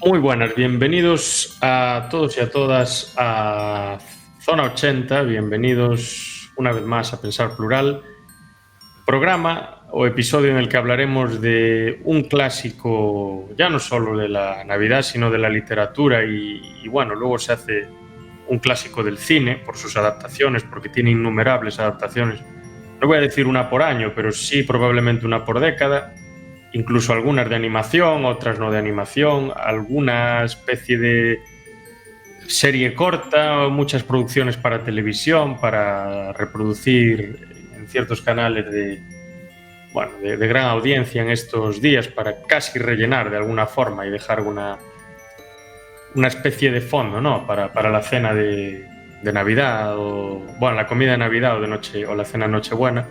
Muy buenas, bienvenidos a todos y a todas a Zona 80, bienvenidos una vez más a Pensar Plural, programa o episodio en el que hablaremos de un clásico ya no solo de la Navidad, sino de la literatura y bueno, luego se hace un clásico del cine por sus adaptaciones, porque tiene innumerables adaptaciones. No voy a decir una por año, pero sí probablemente una por década. Incluso algunas de animación, otras no de animación, alguna especie de serie corta, muchas producciones para televisión, para reproducir en ciertos canales de gran audiencia en estos días, para casi rellenar de alguna forma y dejar una especie de fondo, ¿no? Para la cena de Navidad, o bueno, la comida de Navidad o de noche, o la cena de Nochebuena,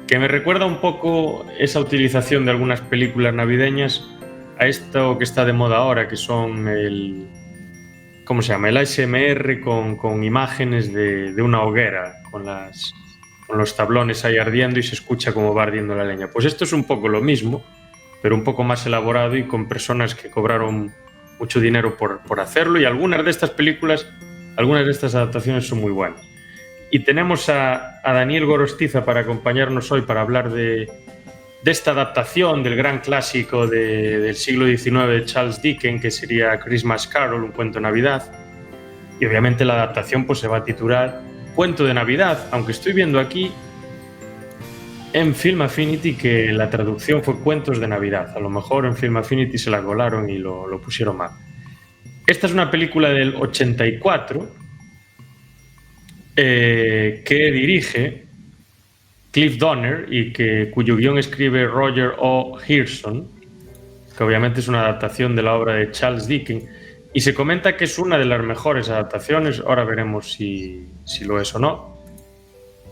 que me recuerda un poco esa utilización de algunas películas navideñas a esto que está de moda ahora, que son ¿cómo se llama? El ASMR con imágenes de una hoguera, con los tablones ahí ardiendo y se escucha cómo va ardiendo la leña. Pues esto es un poco lo mismo, pero un poco más elaborado y con personas que cobraron mucho dinero por hacerlo, y algunas de estas películas, algunas de estas adaptaciones son muy buenas. Y tenemos a Daniel Gorostiza para acompañarnos hoy para hablar de esta adaptación del gran clásico del siglo XIX de Charles Dickens, que sería Christmas Carol, un cuento de Navidad. Y obviamente la adaptación pues se va a titular Cuento de Navidad, aunque estoy viendo aquí en Film Affinity que la traducción fue Cuentos de Navidad. A lo mejor en Film Affinity se la colaron y lo pusieron mal. Esta es una película del 84 que dirige Cliff Donner y cuyo guión escribe Roger O. Hirson, que obviamente es una adaptación de la obra de Charles Dickens, y se comenta que es una de las mejores adaptaciones. Ahora veremos si lo es o no.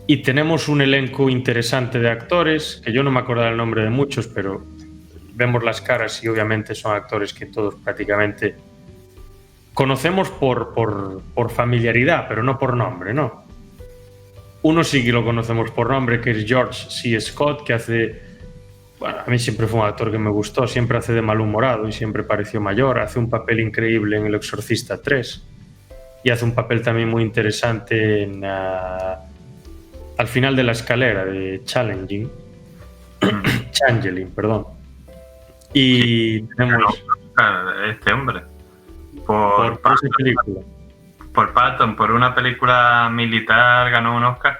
Y tenemos un elenco interesante de actores, que yo no me acuerdo el nombre de muchos, pero vemos las caras y obviamente son actores que todos prácticamente conocemos por familiaridad, pero no por nombre, ¿no? Uno sí que lo conocemos por nombre, que es George C. Scott, que hace... Bueno, a mí siempre fue un actor que me gustó, siempre hace de malhumorado y siempre pareció mayor, hace un papel increíble en El Exorcista 3 y hace un papel también muy interesante al final de la escalera de Changeling, perdón. Y sí, tenemos... este hombre por esa película. Por Patton, por una película militar, ganó un Oscar,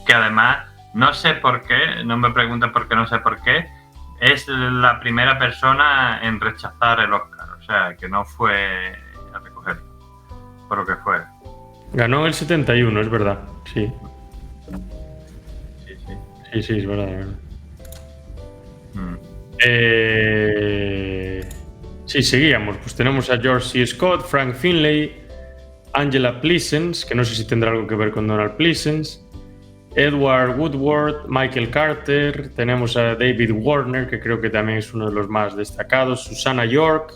que además, no sé por qué, no me pregunten por qué, no sé por qué, es la primera persona en rechazar el Oscar, o sea, que no fue a recogerlo, por lo que fuera. Ganó en el 71, es verdad, sí. Sí, es verdad. Sí, seguíamos. Pues tenemos a George C. Scott, Frank Finlay, Angela Pleasence, que no sé si tendrá algo que ver con Donald Pleasence, Edward Woodward, Michael Carter, tenemos a David Warner, que creo que también es uno de los más destacados, Susanna York,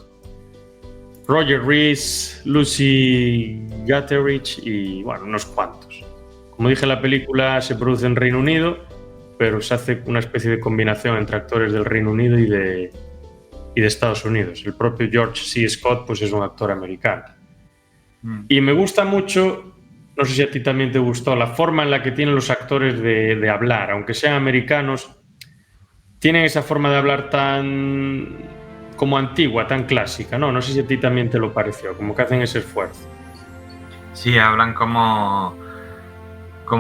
Roger Rees, Lucy Gutteridge y, bueno, unos cuantos. Como dije, la película se produce en Reino Unido, pero se hace una especie de combinación entre actores del Reino Unido y de Estados Unidos. El propio George C. Scott pues es un actor americano. Y me gusta mucho, no sé si a ti también te gustó, la forma en la que tienen los actores de hablar, aunque sean americanos, tienen esa forma de hablar tan como antigua, tan clásica, ¿no? No sé si a ti también te lo pareció, como que hacen ese esfuerzo. Sí, hablan como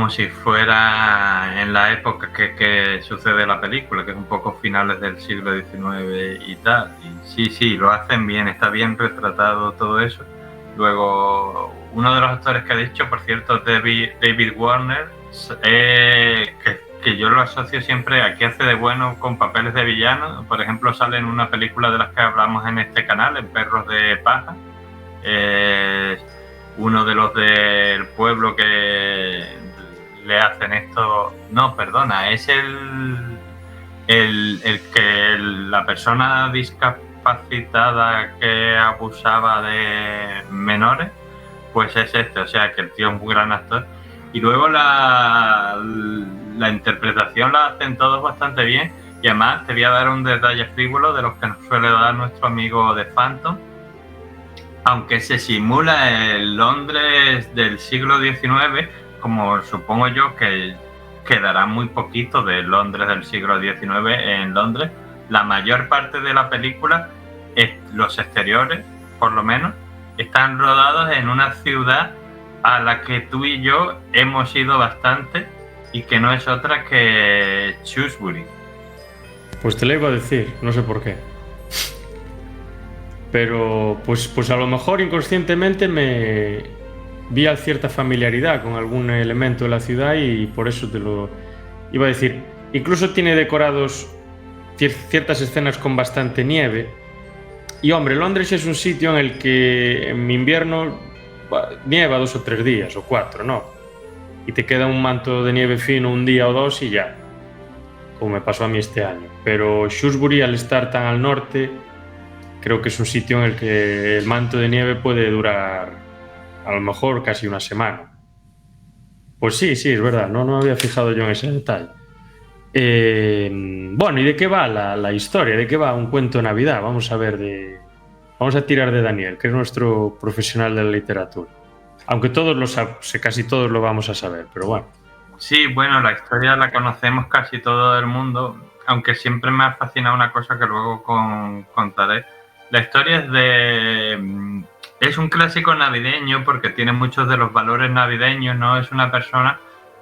si fuera en la época que sucede la película, que es un poco finales del siglo XIX y tal. Y sí, lo hacen bien, está bien retratado todo eso. Luego, uno de los actores que ha dicho, por cierto, David Warner, que yo lo asocio siempre, aquí hace de bueno con papeles de villano. Por ejemplo, sale en una película de las que hablamos en este canal, en Perros de Paja. Uno de los del pueblo que le hacen esto... No, perdona, es la persona discapacitada que abusaba de menores, pues es este, o sea que el tío es un gran actor. Y luego la interpretación la hacen todos bastante bien, y además te voy a dar un detalle frívolo de los que nos suele dar nuestro amigo de Phantom, aunque se simula el Londres del siglo XIX, como supongo yo que quedará muy poquito del Londres del siglo XIX en Londres, la mayor parte de la película, los exteriores, por lo menos, están rodados en una ciudad a la que tú y yo hemos ido bastante y que no es otra que Shrewsbury. Pues te lo iba a decir, no sé por qué. Pero pues a lo mejor inconscientemente me vi cierta familiaridad con algún elemento de la ciudad y por eso te lo iba a decir. Incluso tiene decorados ciertas escenas con bastante nieve. Y hombre, Londres es un sitio en el que en invierno nieva 2 o 3 días o 4, ¿no? Y te queda un manto de nieve fino un día o dos y ya, como me pasó a mí este año. Pero Shrewsbury, al estar tan al norte, creo que es un sitio en el que el manto de nieve puede durar a lo mejor casi una semana. Pues sí, es verdad, no me había fijado yo en ese detalle. Bueno, ¿y de qué va la historia? ¿De qué va un cuento de Navidad? Vamos a tirar de Daniel, que es nuestro profesional de la literatura. Aunque casi todos lo vamos a saber, pero bueno. Sí, bueno, la historia la conocemos casi todo el mundo, aunque siempre me ha fascinado una cosa que luego contaré. La historia es un clásico navideño porque tiene muchos de los valores navideños, no es una persona,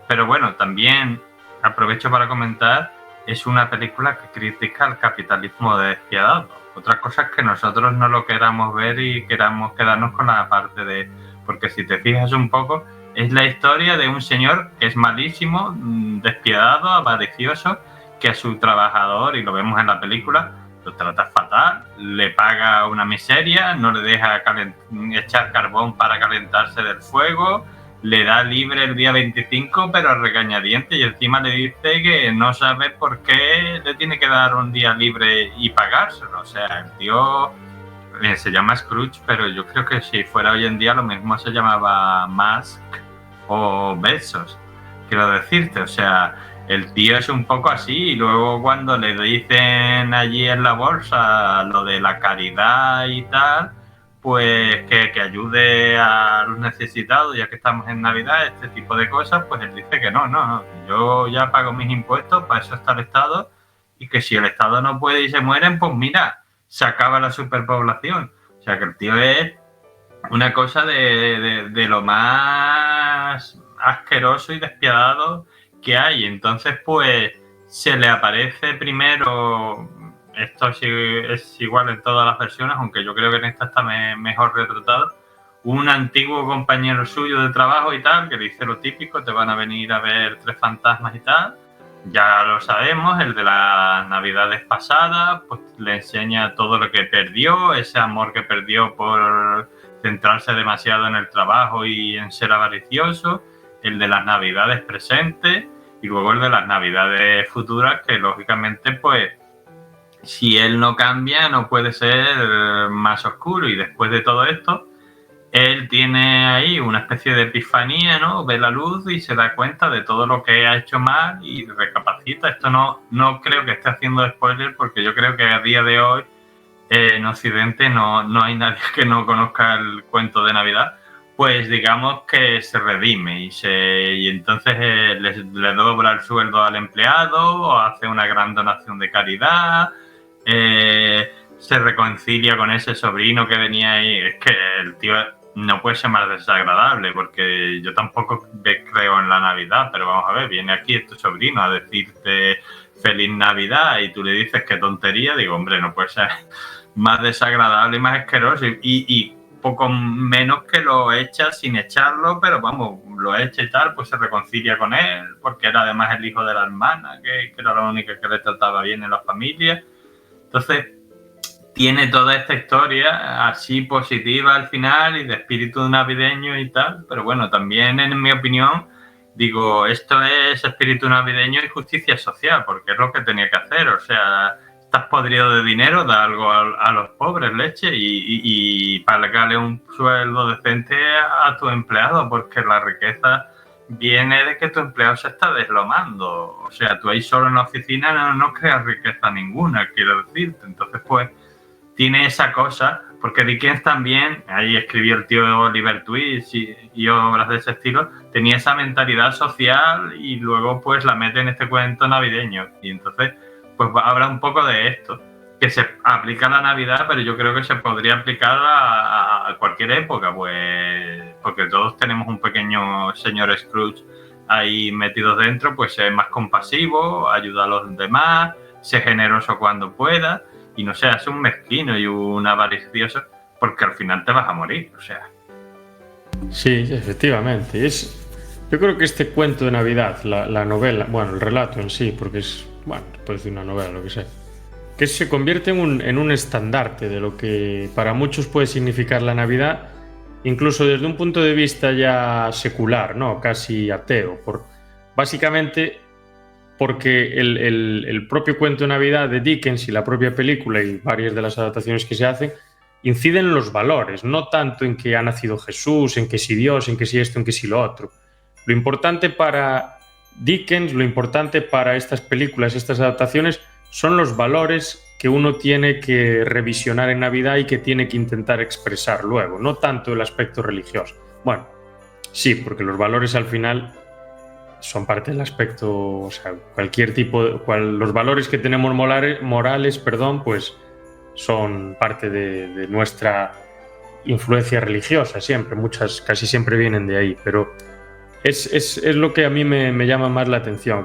pero bueno, también aprovecho para comentar, es una película que critica el capitalismo despiadado. Otra cosa es que nosotros no lo queramos ver y queramos quedarnos con la parte de... Porque si te fijas un poco, es la historia de un señor que es malísimo, despiadado, avaricioso, que a su trabajador, y lo vemos en la película, lo trata fatal, le paga una miseria, no le deja echar carbón para calentarse del fuego, le da libre el día 25, pero a regañadientes, y encima le dice que no sabe por qué le tiene que dar un día libre y pagárselo. O sea, el tío se llama Scrooge, pero yo creo que si fuera hoy en día lo mismo se llamaba Mask o Bezos, quiero decirte. O sea, el tío es un poco así, y luego cuando le dicen allí en la bolsa lo de la caridad y tal, pues que ayude a los necesitados, ya que estamos en Navidad, este tipo de cosas, pues él dice que no, yo ya pago mis impuestos, para eso está el Estado, y que si el Estado no puede y se mueren, pues mira, se acaba la superpoblación. O sea, que el tío es una cosa de lo más asqueroso y despiadado que hay. Entonces, pues, se le aparece primero... Esto es igual en todas las versiones, aunque yo creo que en esta está mejor retratado. Un antiguo compañero suyo de trabajo y tal, que dice lo típico, te van a venir a ver 3 fantasmas y tal. Ya lo sabemos, el de las navidades pasadas, pues le enseña todo lo que perdió, ese amor que perdió por centrarse demasiado en el trabajo y en ser avaricioso. El de las navidades presentes y luego el de las navidades futuras, que lógicamente, pues, si él no cambia, no puede ser más oscuro. Y después de todo esto, él tiene ahí una especie de epifanía, ¿no? Ve la luz y se da cuenta de todo lo que ha hecho mal y recapacita. Esto no creo que esté haciendo spoiler, porque yo creo que a día de hoy en Occidente no hay nadie que no conozca el cuento de Navidad. Pues digamos que se redime y entonces le dobla el sueldo al empleado, o hace una gran donación de caridad. Se reconcilia con ese sobrino que venía ahí. Es que el tío no puede ser más desagradable, porque yo tampoco creo en la Navidad, pero vamos a ver, viene aquí tu sobrino a decirte feliz Navidad y tú le dices qué tontería. Digo, hombre, no puede ser más desagradable y más asqueroso, y poco menos que lo echa sin echarlo, pero vamos, lo echa y tal, pues se reconcilia con él, porque era además el hijo de la hermana, que era la única que le trataba bien en la familia. Entonces, tiene toda esta historia así positiva al final y de espíritu navideño y tal, pero bueno, también en mi opinión, digo, esto es espíritu navideño y justicia social, porque es lo que tenía que hacer. O sea, estás podrido de dinero, da algo a los pobres, leche, y pagarle un sueldo decente a tu empleado, porque la riqueza viene de que tu empleado se está deslomando. O sea, tú ahí solo en la oficina no creas riqueza ninguna, quiero decirte. Entonces, pues, tiene esa cosa, porque Dickens también, ahí escribió el tío Oliver Twist y obras de ese estilo, tenía esa mentalidad social y luego pues la mete en este cuento navideño. Y entonces pues habla un poco de esto, que se aplica a la Navidad, pero yo creo que se podría aplicar a cualquier época, pues porque todos tenemos un pequeño señor Scrooge ahí metidos dentro, pues ser más compasivo, ayuda a los demás, ser generoso cuando pueda y no seas un mezquino y un avaricioso, porque al final te vas a morir, o sea. Sí, efectivamente. Yo creo que este cuento de Navidad, la novela, bueno, el relato en sí, porque es, bueno, puede decir una novela, lo que sea, que se convierte en un estandarte de lo que para muchos puede significar la Navidad, incluso desde un punto de vista ya secular, ¿no? Casi ateo, básicamente porque el propio cuento de Navidad de Dickens y la propia película y varias de las adaptaciones que se hacen inciden en los valores, no tanto en que ha nacido Jesús, en que si Dios, en que si esto, en que si lo otro. Lo importante para Dickens, lo importante para estas películas, estas adaptaciones, son los valores que uno tiene que revisionar en Navidad y que tiene que intentar expresar luego, no tanto el aspecto religioso. Bueno, sí, porque los valores al final son parte del aspecto, o sea, cualquier tipo, los valores que tenemos morales, pues son parte de nuestra influencia religiosa siempre, casi siempre vienen de ahí, pero es lo que a mí me llama más la atención,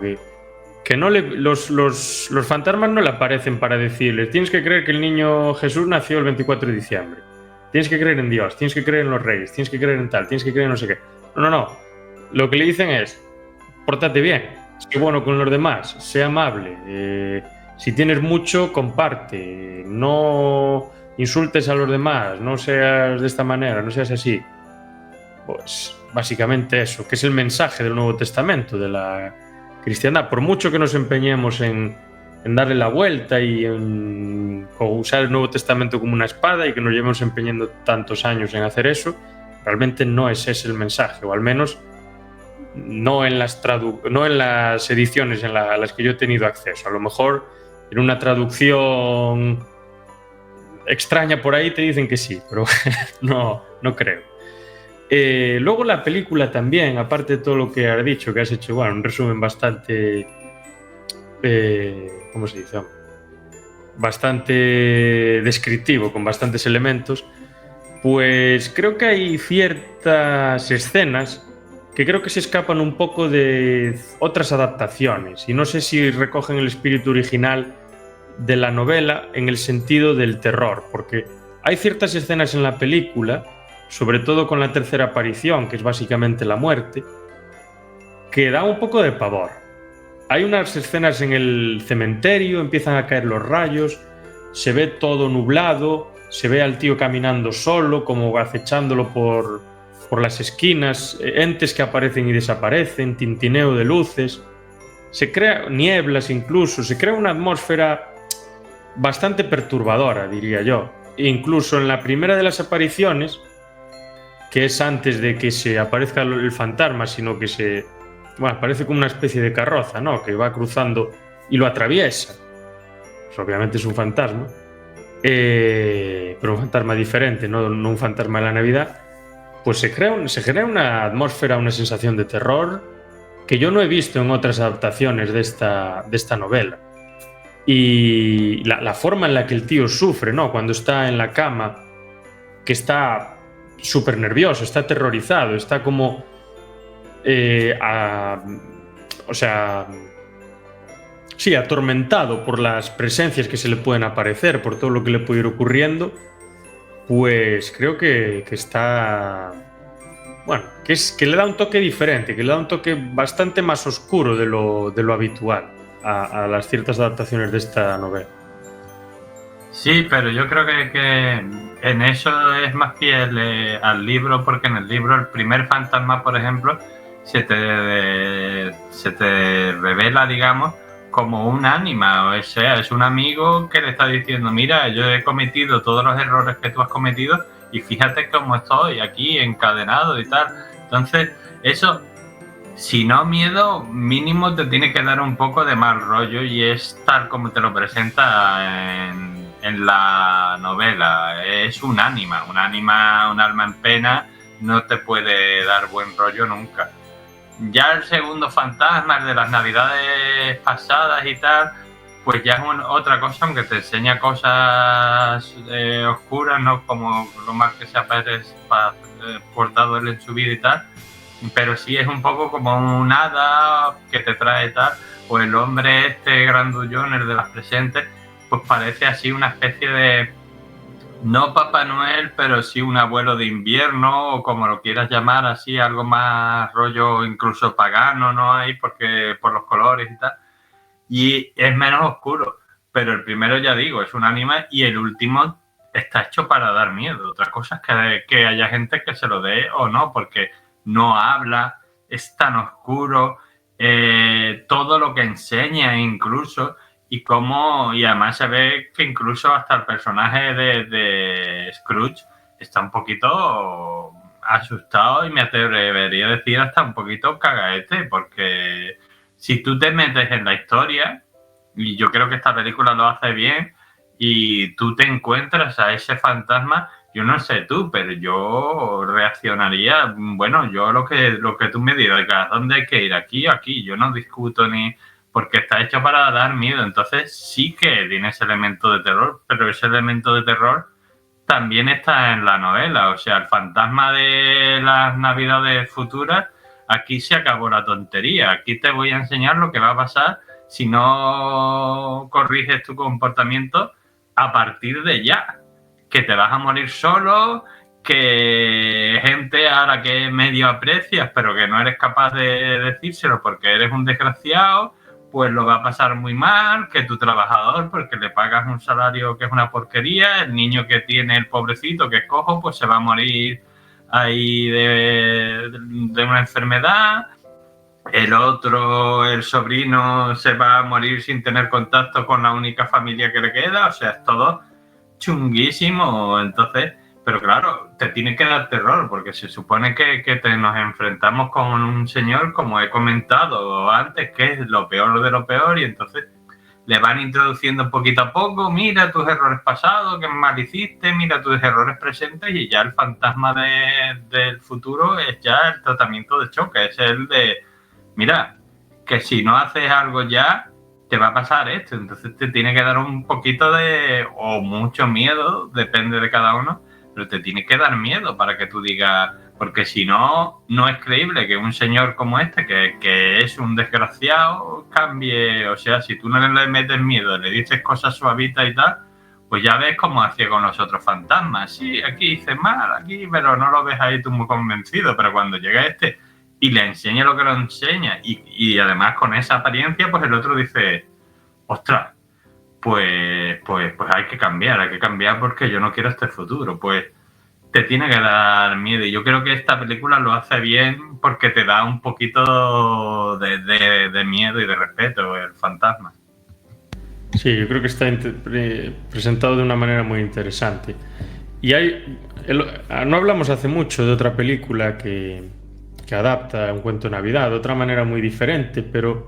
que no los fantasmas no le aparecen para decirles tienes que creer que el niño Jesús nació el 24 de diciembre, tienes que creer en Dios, tienes que creer en los reyes, tienes que creer en tal, tienes que creer en no sé qué. No, lo que le dicen es pórtate bien, sé bueno con los demás, sé amable, si tienes mucho, comparte, no insultes a los demás, no seas de esta manera, no seas así. Pues básicamente eso, que es el mensaje del Nuevo Testamento, de la cristiandad. Por mucho que nos empeñemos en darle la vuelta y en usar el Nuevo Testamento como una espada y que nos llevemos empeñando tantos años en hacer eso, realmente no es ese el mensaje, o al menos no en las ediciones en las que yo he tenido acceso. A lo mejor en una traducción extraña por ahí te dicen que sí, pero no creo. Luego la película también, aparte de todo lo que has dicho, que has hecho, bueno, un resumen bastante... ¿cómo se dice? Bastante descriptivo, con bastantes elementos, pues creo que hay ciertas escenas que creo que se escapan un poco de otras adaptaciones y no sé si recogen el espíritu original de la novela en el sentido del terror, porque hay ciertas escenas en la película, sobre todo con la tercera aparición, que es básicamente la muerte, que da un poco de pavor. Hay unas escenas en el cementerio, empiezan a caer los rayos, se ve todo nublado, se ve al tío caminando solo, como acechándolo por las esquinas, entes que aparecen y desaparecen, tintineo de luces, se crea nieblas incluso, se crea una atmósfera bastante perturbadora, diría yo. E incluso en la primera de las apariciones, que es antes de que se aparezca el fantasma, sino que parece como una especie de carroza, ¿no? Que va cruzando y lo atraviesa. Pues obviamente es un fantasma, pero un fantasma diferente, no un fantasma de la Navidad. Pues se genera una atmósfera, una sensación de terror que yo no he visto en otras adaptaciones de esta novela. Y la forma en la que el tío sufre, ¿no? Cuando está en la cama, que está súper nervioso, está aterrorizado, está como... atormentado por las presencias que se le pueden aparecer, por todo lo que le puede ir ocurriendo, pues creo que está... Bueno, que le da un toque diferente, que le da un toque bastante más oscuro de lo habitual a las ciertas adaptaciones de esta novela. Sí, pero yo creo que en eso es más fiel al libro, porque en el libro el primer fantasma, por ejemplo, se te revela, digamos, como un ánima, o sea, es un amigo que le está diciendo, mira, yo he cometido todos los errores que tú has cometido y fíjate cómo estoy aquí encadenado y tal. Entonces, eso, si no miedo, mínimo te tiene que dar un poco de mal rollo y es tal como te lo presenta en la novela. Es un ánima, un alma en pena, no te puede dar buen rollo nunca. Ya el segundo fantasma, el de las navidades pasadas y tal, pues ya es otra cosa, aunque te enseña cosas oscuras, ¿no? Como lo mal que se ha portado él en su vida y tal, pero sí es un poco como un hada que te trae tal, o el hombre este grandullón, el de las presentes, pues parece así una especie de, no Papá Noel, pero sí un abuelo de invierno, o como lo quieras llamar, así, algo más rollo incluso pagano, ¿no? Ahí, porque por los colores y tal. Y es menos oscuro, pero el primero, ya digo, es un anime, y el último está hecho para dar miedo. Otra cosa es que haya gente que se lo dé o no, porque no habla, es tan oscuro, todo lo que enseña incluso, y además se ve que incluso hasta el personaje de Scrooge está un poquito asustado, y me atrevería a decir hasta un poquito cagaete, porque si tú te metes en la historia, y yo creo que esta película lo hace bien, y tú te encuentras a ese fantasma, yo no sé tú, pero yo reaccionaría, bueno, yo lo que tú me digas, ¿dónde hay que ir? Aquí, yo no discuto ni, porque está hecho para dar miedo, entonces sí que tiene ese elemento de terror, pero ese elemento de terror también está en la novela, o sea, el fantasma de las navidades futuras, aquí se acabó la tontería, aquí te voy a enseñar lo que va a pasar si no corriges tu comportamiento a partir de ya, que te vas a morir solo, que gente a la que medio aprecias, pero que no eres capaz de decírselo porque eres un desgraciado, pues lo va a pasar muy mal, que tu trabajador, porque le pagas un salario que es una porquería, el niño que tiene el pobrecito, que es cojo, pues se va a morir ahí de una enfermedad, el otro, el sobrino, se va a morir sin tener contacto con la única familia que le queda, o sea, es todo chunguísimo, entonces, pero claro, te tiene que dar terror, porque se supone que nos enfrentamos con un señor, como he comentado antes, que es lo peor de lo peor, y entonces le van introduciendo poquito a poco, mira tus errores pasados, qué mal hiciste, mira tus errores presentes, y ya el fantasma del futuro es ya el tratamiento de choque, es el de, mira, que si no haces algo ya, te va a pasar esto. Entonces te tiene que dar un poquito de, o mucho miedo, depende de cada uno, pero te tiene que dar miedo para que tú digas, porque si no, no es creíble que un señor como este, que es un desgraciado, cambie. O sea, si tú no le metes miedo, le dices cosas suavitas y tal, pues ya ves cómo hacía con los otros fantasmas. Sí, aquí hice mal, aquí, pero no lo ves ahí tú muy convencido. Pero cuando llega este y le enseña lo que lo enseña, y además con esa apariencia, pues el otro dice, ostras, pues hay que cambiar porque yo no quiero este futuro. Pues te tiene que dar miedo, y yo creo que esta película lo hace bien porque te da un poquito de miedo y de respeto el fantasma. Sí, yo creo que está presentado de una manera muy interesante. Y no hablamos hace mucho de otra película que adapta un cuento de Navidad de otra manera muy diferente, pero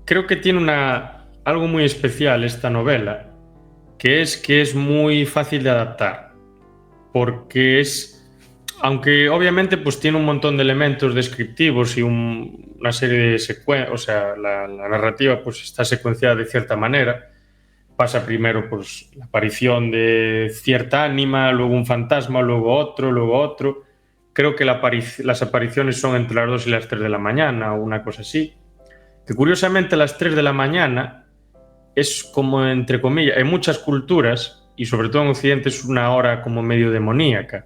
creo que tiene algo muy especial esta novela, que es muy fácil de adaptar, porque aunque obviamente pues tiene un montón de elementos descriptivos y una serie de secuencias, o sea, la narrativa pues está secuenciada de cierta manera. Pasa primero pues la aparición de cierta ánima, luego un fantasma, luego otro. Creo que las apariciones son entre las 2 y las 3 de la mañana o una cosa así. Que curiosamente las 3 de la mañana es como, entre comillas, en muchas culturas, y sobre todo en Occidente, es una hora como medio demoníaca.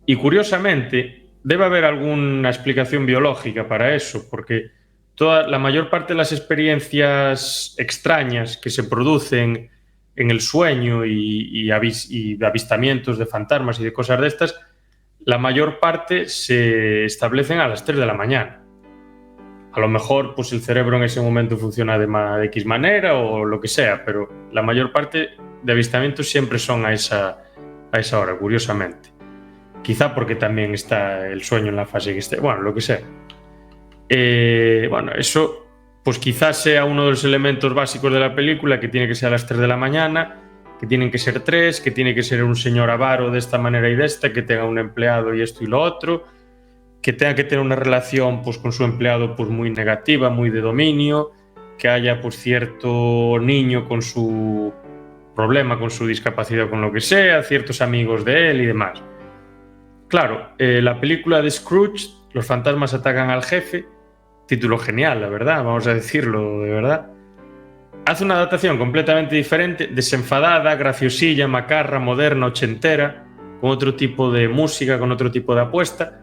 Y curiosamente debe haber alguna explicación biológica para eso, porque la mayor parte de las experiencias extrañas que se producen en el sueño y de avistamientos de fantasmas y de cosas de estas, la mayor parte se establecen a las 3 de la mañana. A lo mejor pues el cerebro en ese momento funciona de X manera o lo que sea, pero la mayor parte de avistamientos siempre son a esa hora, curiosamente. Quizá porque también está el sueño en la fase que esté, bueno, lo que sea. Bueno, eso pues quizás sea uno de los elementos básicos de la película, que tiene que ser a las 3 de la mañana, que tienen que ser 3, que tiene que ser un señor avaro de esta manera y de esta, que tenga un empleado y esto y lo otro, que tenga que tener una relación pues con su empleado pues muy negativa, muy de dominio, que haya pues cierto niño con su problema, con su discapacidad, con lo que sea, ciertos amigos de él y demás. Claro, la película de Scrooge, los fantasmas atacan al jefe, título genial, la verdad, vamos a decirlo de verdad. Hace una adaptación completamente diferente, desenfadada, graciosilla, macarra, moderna, ochentera, con otro tipo de música, con otro tipo de apuesta.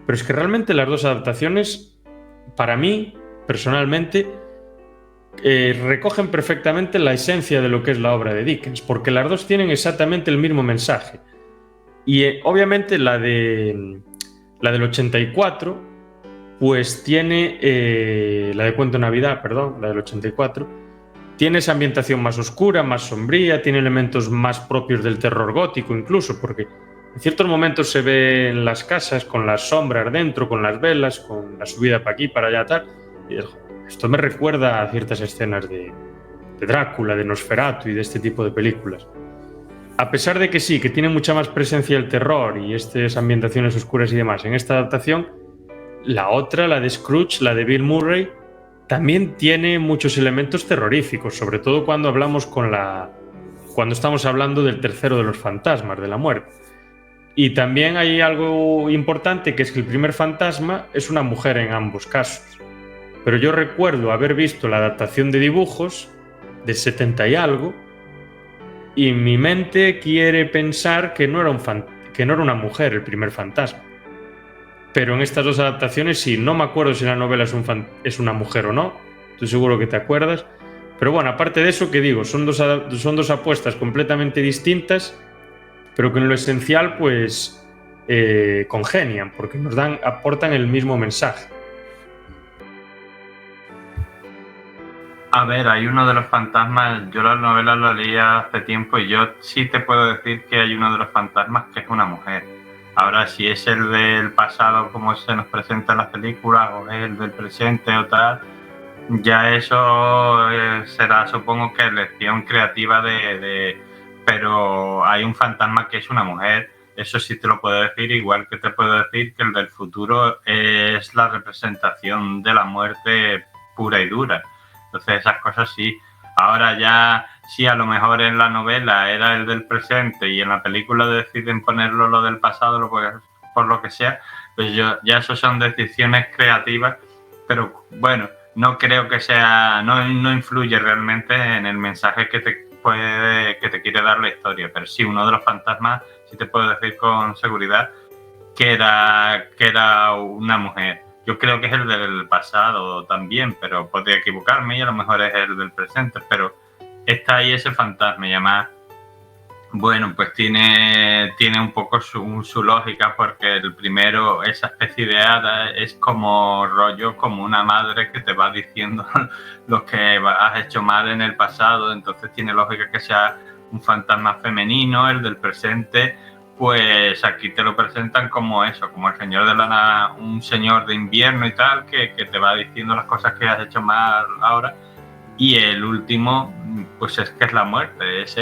Pero es que realmente las dos adaptaciones, para mí, personalmente, recogen perfectamente la esencia de lo que es la obra de Dickens, porque las dos tienen exactamente el mismo mensaje. Y obviamente la del 84, pues tiene, la de Cuento de Navidad, perdón, la del 84, tiene esa ambientación más oscura, más sombría, tiene elementos más propios del terror gótico incluso, porque en ciertos momentos se ve en las casas con las sombras dentro, con las velas, con la subida para aquí, para allá, tal. Y esto me recuerda a ciertas escenas de Drácula, de Nosferatu y de este tipo de películas. A pesar de que sí, que tiene mucha más presencia el terror y estas ambientaciones oscuras y demás en esta adaptación, la otra, la de Scrooge, la de Bill Murray, también tiene muchos elementos terroríficos, sobre todo cuando estamos hablando del tercero de los fantasmas, de la muerte. Y también hay algo importante, que es que el primer fantasma es una mujer en ambos casos. Pero yo recuerdo haber visto la adaptación de dibujos del 70 y algo, y mi mente quiere pensar que no era una mujer el primer fantasma. Pero en estas dos adaptaciones sí, no me acuerdo si la novela es una mujer o no, estoy seguro que te acuerdas. Pero bueno, aparte de eso, que digo, son dos apuestas completamente distintas, pero que en lo esencial pues congenian, porque aportan el mismo mensaje. A ver, hay uno de los fantasmas, yo la novela la leí hace tiempo y yo sí te puedo decir que hay uno de los fantasmas que es una mujer. Ahora, si es el del pasado como se nos presenta en las películas o es el del presente o tal, ya eso será, supongo que elección creativa pero hay un fantasma que es una mujer, eso sí te lo puedo decir, igual que te puedo decir que el del futuro es la representación de la muerte pura y dura. Entonces esas cosas sí. Ahora ya, sí, a lo mejor en la novela era el del presente y en la película deciden ponerlo lo del pasado, por lo que sea, pues ya eso son decisiones creativas, pero bueno, no creo que sea, no influye realmente en el mensaje que te quiere dar la historia. Pero sí, uno de los fantasmas, sí te puedo decir con seguridad que era una mujer. Yo creo que es el del pasado también, pero podría equivocarme y a lo mejor es el del presente, pero está ahí ese fantasma y además, bueno, pues tiene un poco su lógica, porque el primero, esa especie de hada, es como rollo, como una madre que te va diciendo lo que has hecho mal en el pasado, entonces tiene lógica que sea un fantasma femenino. El del presente, pues aquí te lo presentan como eso, como el señor un señor de invierno y tal, que te va diciendo las cosas que has hecho mal ahora. Y el último, pues es que es la muerte, es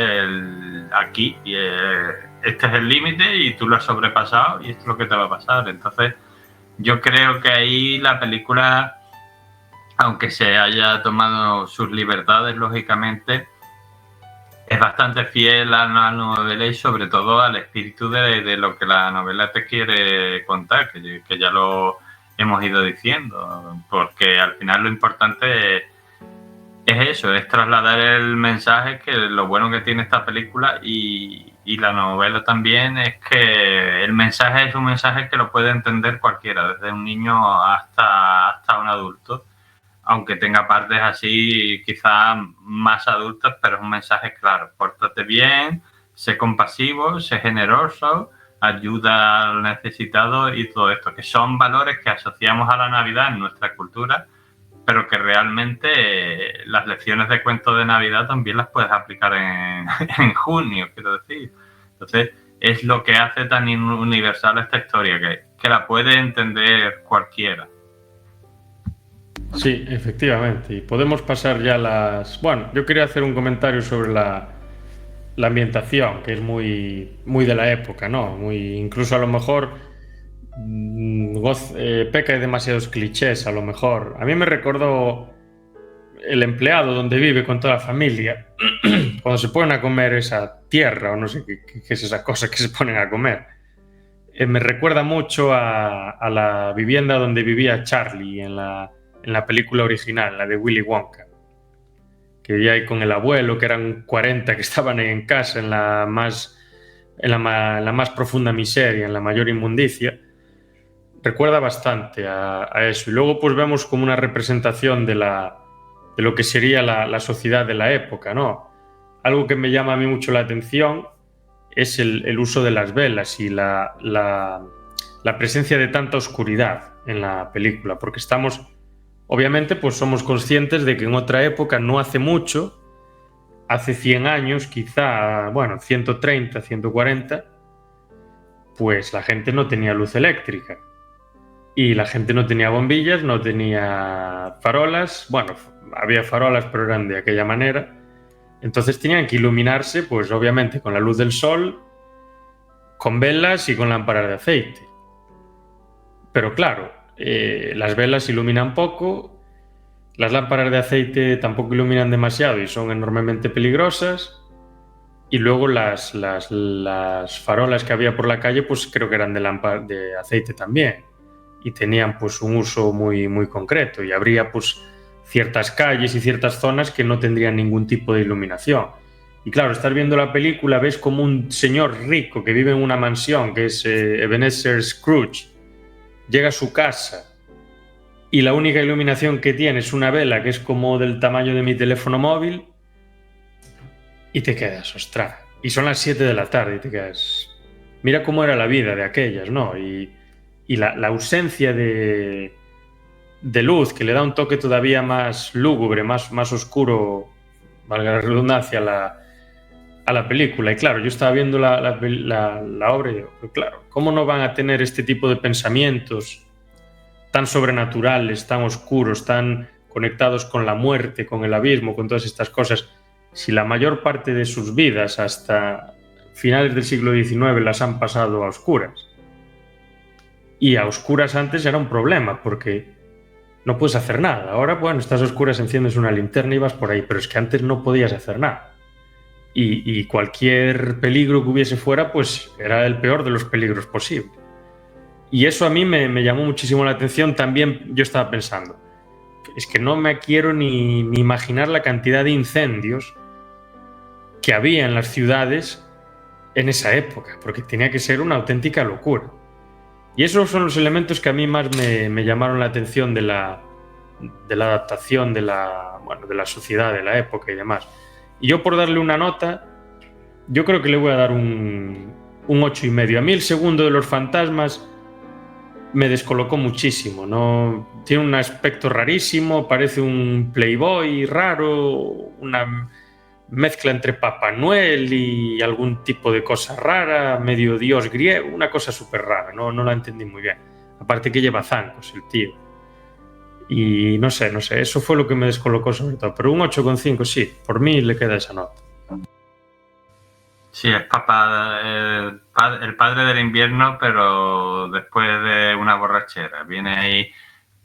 aquí, y este es el límite y tú lo has sobrepasado y esto es lo que te va a pasar. Entonces yo creo que ahí la película, aunque se haya tomado sus libertades, lógicamente, es bastante fiel a la novela y sobre todo al espíritu de lo que la novela te quiere contar, que ya lo hemos ido diciendo, porque al final lo importante es eso, es trasladar el mensaje, que lo bueno que tiene esta película y la novela también es que el mensaje es un mensaje que lo puede entender cualquiera, desde un niño hasta un adulto, aunque tenga partes así quizás más adultas, pero es un mensaje claro: pórtate bien, sé compasivo, sé generoso, ayuda al necesitado y todo esto, que son valores que asociamos a la Navidad en nuestra cultura, pero que realmente las lecciones de cuento de Navidad también las puedes aplicar en junio, quiero decir. Entonces, es lo que hace tan universal esta historia, que la puede entender cualquiera. Sí, efectivamente. Y podemos pasar ya las... Bueno, yo quería hacer un comentario sobre la ambientación, que es muy de la época, ¿no? Muy, incluso a lo mejor peca de demasiados clichés, a lo mejor. A mí me recordó el empleado donde vive con toda la familia, cuando se ponen a comer esa tierra, o no sé qué es esa cosa que se ponen a comer. Me recuerda mucho a la vivienda donde vivía Charlie en la película original, la de Willy Wonka, que vivía ahí con el abuelo, que eran 40 que estaban en casa en la más profunda miseria, en la mayor inmundicia. Recuerda bastante a eso. Y luego pues vemos como una representación de lo que sería la sociedad de la época, ¿no? Algo que me llama a mí mucho la atención es el uso de las velas y la presencia de tanta oscuridad en la película, porque obviamente, pues somos conscientes de que en otra época, no hace mucho, hace 100 años, quizá, bueno, 130, 140, pues la gente no tenía luz eléctrica. Y la gente no tenía bombillas, no tenía farolas. Bueno, había farolas, pero eran de aquella manera. Entonces tenían que iluminarse, pues obviamente con la luz del sol, con velas y con lámparas de aceite. Pero claro, las velas iluminan poco, las lámparas de aceite tampoco iluminan demasiado y son enormemente peligrosas. Y luego las farolas que había por la calle, pues creo que eran de aceite también. Y tenían pues un uso muy concreto. Y habría pues ciertas calles y ciertas zonas que no tendrían ningún tipo de iluminación. Y claro, estás viendo la película, ves como un señor rico que vive en una mansión, que es Ebenezer Scrooge, llega a su casa y la única iluminación que tiene es una vela que es como del tamaño de mi teléfono móvil, y te quedas, ostras. Y son las 7 de la tarde y te quedas... Mira cómo era la vida de aquellas, ¿no? Y la ausencia de luz, que le da un toque todavía más lúgubre, más oscuro, valga la redundancia, a la película. Y claro, yo estaba viendo la obra y digo, pero claro, ¿cómo no van a tener este tipo de pensamientos tan sobrenaturales, tan oscuros, tan conectados con la muerte, con el abismo, con todas estas cosas, si la mayor parte de sus vidas hasta finales del siglo XIX las han pasado a oscuras? Y a oscuras antes era un problema, porque no puedes hacer nada. Ahora, bueno, estás a oscuras, enciendes una linterna y vas por ahí, pero es que antes no podías hacer nada. Y cualquier peligro que hubiese fuera, pues era el peor de los peligros posibles. Y eso a mí me llamó muchísimo la atención. También yo estaba pensando, es que no me quiero ni imaginar la cantidad de incendios que había en las ciudades en esa época, porque tenía que ser una auténtica locura. Y esos son los elementos que a mí más me llamaron la atención de la adaptación de la sociedad de la época y demás. Y yo, por darle una nota, yo creo que le voy a dar un 8,5. A mí el segundo de los fantasmas me descolocó muchísimo, ¿no? Tiene un aspecto rarísimo, parece un playboy raro, una mezcla entre Papá Noel y algún tipo de cosa rara, medio dios griego, una cosa súper rara, no la entendí muy bien. Aparte que lleva zancos el tío. Y no sé, eso fue lo que me descolocó sobre todo. Pero un 8,5 sí, por mí le queda esa nota. Sí, es papá, el padre del invierno, pero después de una borrachera. Viene ahí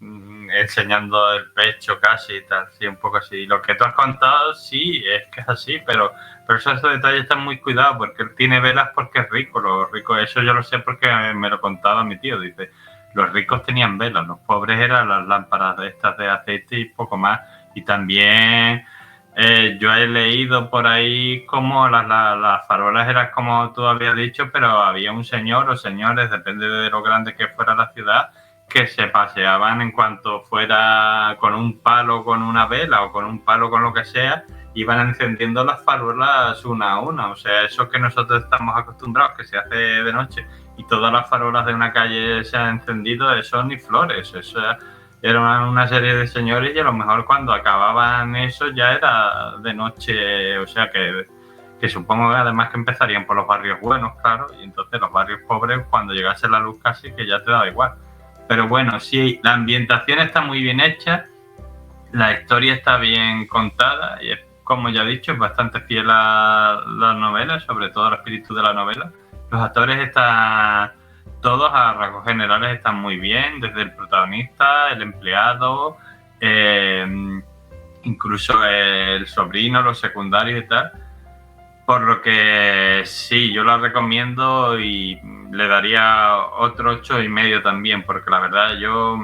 enseñando el pecho casi y tal, sí, un poco así. Lo que tú has contado, sí, es que es así, pero esos detalles están muy cuidados porque él tiene velas porque es rico. Los ricos, eso yo lo sé porque me lo contaba mi tío, dice, los ricos tenían velas, los pobres eran las lámparas de estas de aceite y poco más. Y también yo he leído por ahí como las farolas eran como tú habías dicho, pero había un señor o señores, depende de lo grande que fuera la ciudad, que se paseaban en cuanto fuera con un palo, con una vela o con un palo, con lo que sea, iban encendiendo las farolas una a una. O sea, eso que nosotros estamos acostumbrados, que se hace de noche y todas las farolas de una calle se han encendido, eso ni flores, eso era una serie de señores y a lo mejor cuando acababan eso ya era de noche. O sea que supongo que además que empezarían por los barrios buenos, claro, y entonces los barrios pobres cuando llegase la luz casi que ya te daba igual. Pero bueno, sí, la ambientación está muy bien hecha La historia está bien contada y, como ya he dicho, es bastante fiel a la novela, sobre todo al espíritu de la novela. Los actores están todos, a rasgos generales, están muy bien, desde el protagonista, el empleado, incluso el sobrino, los secundarios y tal. Por lo que sí, yo la recomiendo y le daría otro 8,5 también, porque la verdad yo,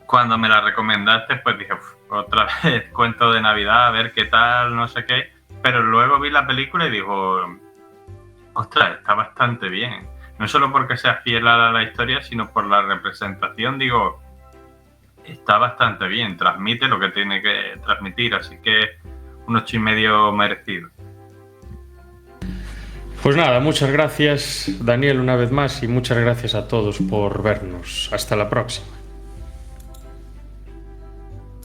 cuando me la recomendaste, pues dije, otra vez cuento de Navidad, a ver qué tal, no sé qué. Pero luego vi la película y digo, ostras, está bastante bien. No solo porque sea fiel a la historia, sino por la representación, digo, está bastante bien, transmite lo que tiene que transmitir, así que un 8,5 merecido. Pues nada, muchas gracias, Daniel, una vez más, y muchas gracias a todos por vernos. Hasta la próxima.